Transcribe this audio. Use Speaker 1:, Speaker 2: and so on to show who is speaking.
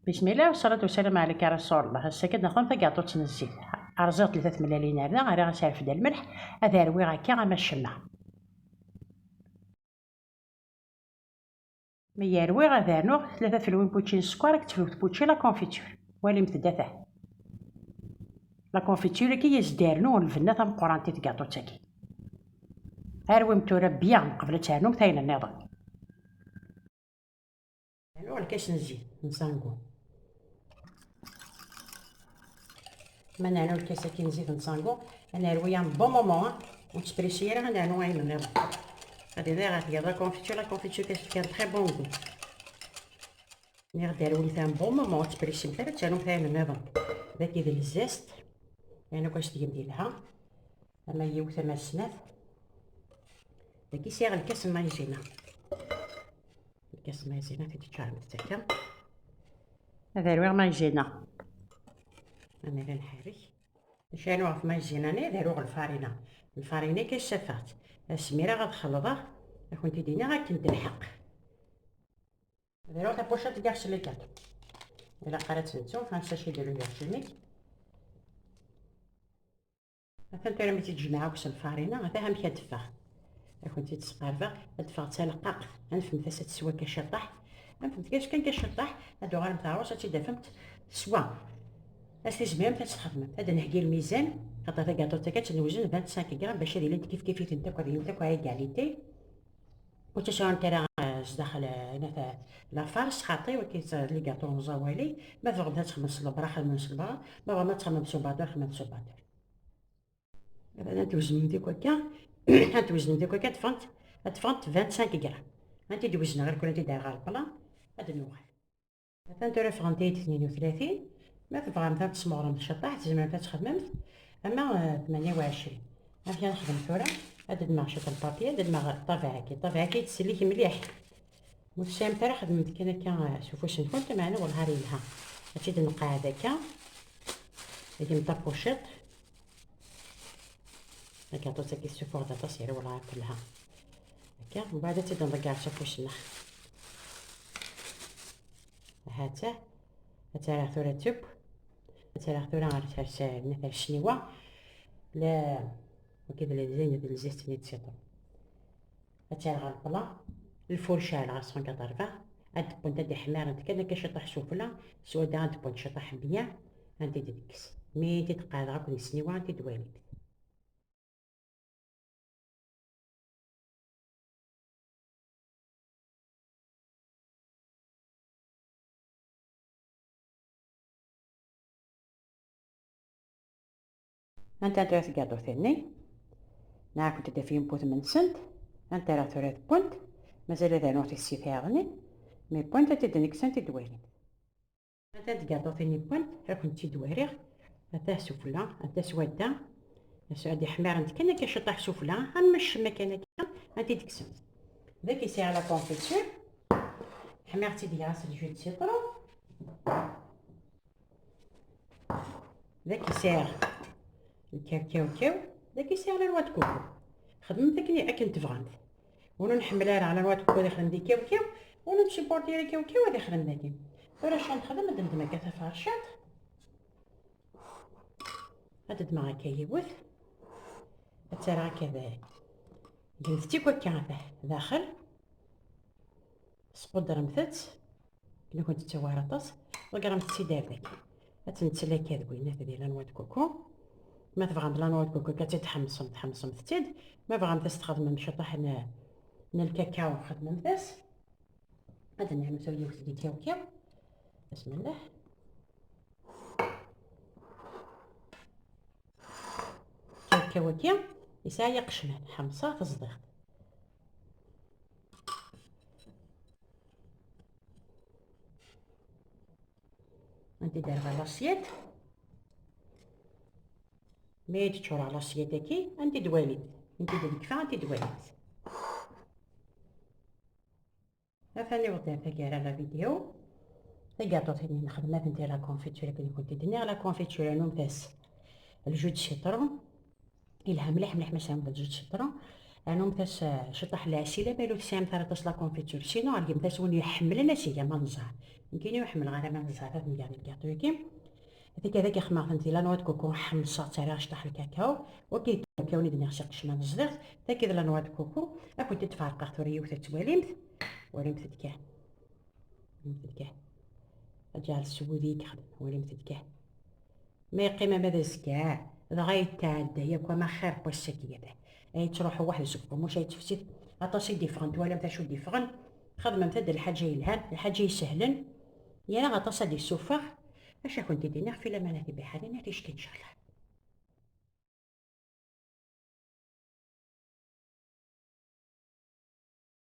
Speaker 1: بسم الله والصلاة والسلام عليك يا رسول الله. هسا كد نخدم كاطو تنزيل ارزيغ 3 ملالين هذا غير غنسالف د الملح هذا روي هكا غا الشمع مي يروي غادا نوغ 3 فلوين بوتشين سكر كتفلوت بوتشي لا كونفيتور والي متدافع لا كونفيتور كي يزدارنو الفنة تمقرانتي كاطو تاكي هاروي متورا بيان قبل تانوم ثاين النظام نو الكاس نزيد نصانكو ما نعنو الكاس كي نزيد نصانكو انا رويا بون مومون ونتبريسي راه نعنو عين النظام هادي غادي لا كونفيتور كان تري بون غو نغ دارو لي ثان بون مومون تبريسي مثلا تانو ثاين النظام ذاك يدير الزاست يعني كاش نديرها اما يوث ما السنات داكي سيغ الكاس مايزينا الكاس مايزينا تيتشعل متاكا هذا رويغ مايزينا انا لا نحرك نشانوها في مايزينا ني داروغ الفارينه كالشفات السميره غتخلطها كنتي دينا غاكنت الحق داروغ تابوشات كاع شليكات الا قرات نتوما فانساشي ديرو ليا الشميك مثلا نتا رميتي تجمعها كاش الفارينه غدا هم كتدفى كنتي تسقارفه تدفى تلقق نفهم فاش تسوى كشطح نفهمت كاش كان كشطح هادو غير نتاع واش تدفمت سوا اسي زعما تخدم هذا نحكي الميزان خاطر هذا كاطو تا كتنوزن 25 غرام باش يدير كيف كيف انت كاع كاع ليتي وتشعر انت راه داخل هنا لا فارس خاطي وكيت لي كاطو مزوالي ما تغدا تخمس البرا خمس البرا ما تخمم سوبادور خمم سوبادور هذا توزن ديك هكا توزن ديك هكا تفانت 25 غرام انت دوزن غير كون انت داير غير البلان هذا نوغل مثلا ترى فغنتي 32 ما تبغى مثلا تسمغرم الشطاح تزعما مثلا تخدمت اما 28 هاكي نخدم ثورة هاد دماغ شوط البابي هاد دماغ طافي تسليك مليح والشام تاعي خدمت كان شوفوا واش كنت معنا والهاري لها هادشي تنقع هذاكا هادي مطابوشيط هاكا طوسا كيشوفوا هذا تصير ولا عارف لها هاكا ومن بعد تنرجع شوفوا شنو هاتا راه ثورة توب راه ثورة غتهرس مثلا الشنيوة لا وكذا زين هاد الزيت نيتسيطو هاتا غا البلا الفرشة على 180 هاد بون تاع حمار انت كان كشطح سفلى سودا هاد بون شطح بيان انت تدكس مي تتقاد غاك السنيوة انت دواليد انت درت كاطو ثاني نعرف كنت دافين بوت من سنت انت راه ثلاث بونت مازال هذا نوع تيسي ثاغني مي بونت تدنك سنت دواليد انت كاطو ثاني بونت راه كنت دواريغ هذا سفلى هذا سودا هادي حمار انت كان كشطح سفلى اما الشما كان انت دكسنت ذاك يسير على كونفيتور حمارتي ديال راس الجو سيطرو ذاك يسير الكاوكاو ذاك يسير على الواد كوكو خدمت داك كي تبغانت وانا نحملها على الواد كوكو اللي خدم دي كاوكاو وانا نمشي بورتي لي كاوكاو اللي خدم داكي ورا شنو نخدم دمدمه كاع فرشات هاد دماغ كيوث ترى كذا قلتي كوكا داخل سقدر مثت كنا كنت توارطس وقرمت سيدار داك تنتسلا كذوينه ديال لانواد كوكو ما تبغى لانواد كوكو كتحمصم فتيد ما بغا تستخدم مشطح من الكاكاو خدمه مثاس هذا نعمل سوي دي كاوكاو بسم الله كاوكاو كيا يسايق قشمان حمصه تصديق انت داير على لاسيت مي تشور على لاسيت كي انت دواليد انت ديك فا انت دواليد افاني وضعت كاع على فيديو كاطو ثاني نخدمها ندير لا كونفيتور كي كنت درنا لا كونفيتور نوم تاس الجو دو سيترون إلها مليح مليح ماشي نبدا جوج شطرة انا متاس شطح العسيله بالو تسام ترى تصلا كونفيتور سينو غادي متاس وين يحمل ناسي ما نزهر يمكن يحمل غير ما نزهر هاد نقعد الكاطو كي هذيك هذاك يخمر فهمتي لا نواد كوكو حمصة ترى شطح الكاكاو وكي كاكاو نيد نغسق شما نزدغت ذاك لا نواد كوكو اكو تتفرقع ثوريه وتتواليمت وليمت تكاه وليمت تكاه اجعل السوديك خدم وليمت تكاه ما يقيم ماذا زكاع دغا يتعدى ياك ما خير بوسكيه به اي تروحوا واحد السوق مش يتفسد عطاسي ديفرنت ولا متى شو ديفرنت خدمه متى الحاجه يلهان الحاجه يسهلن يا غطاسه دي السفر اش كنت دينا في لمانه بحالنا تشكي ان شاء الله.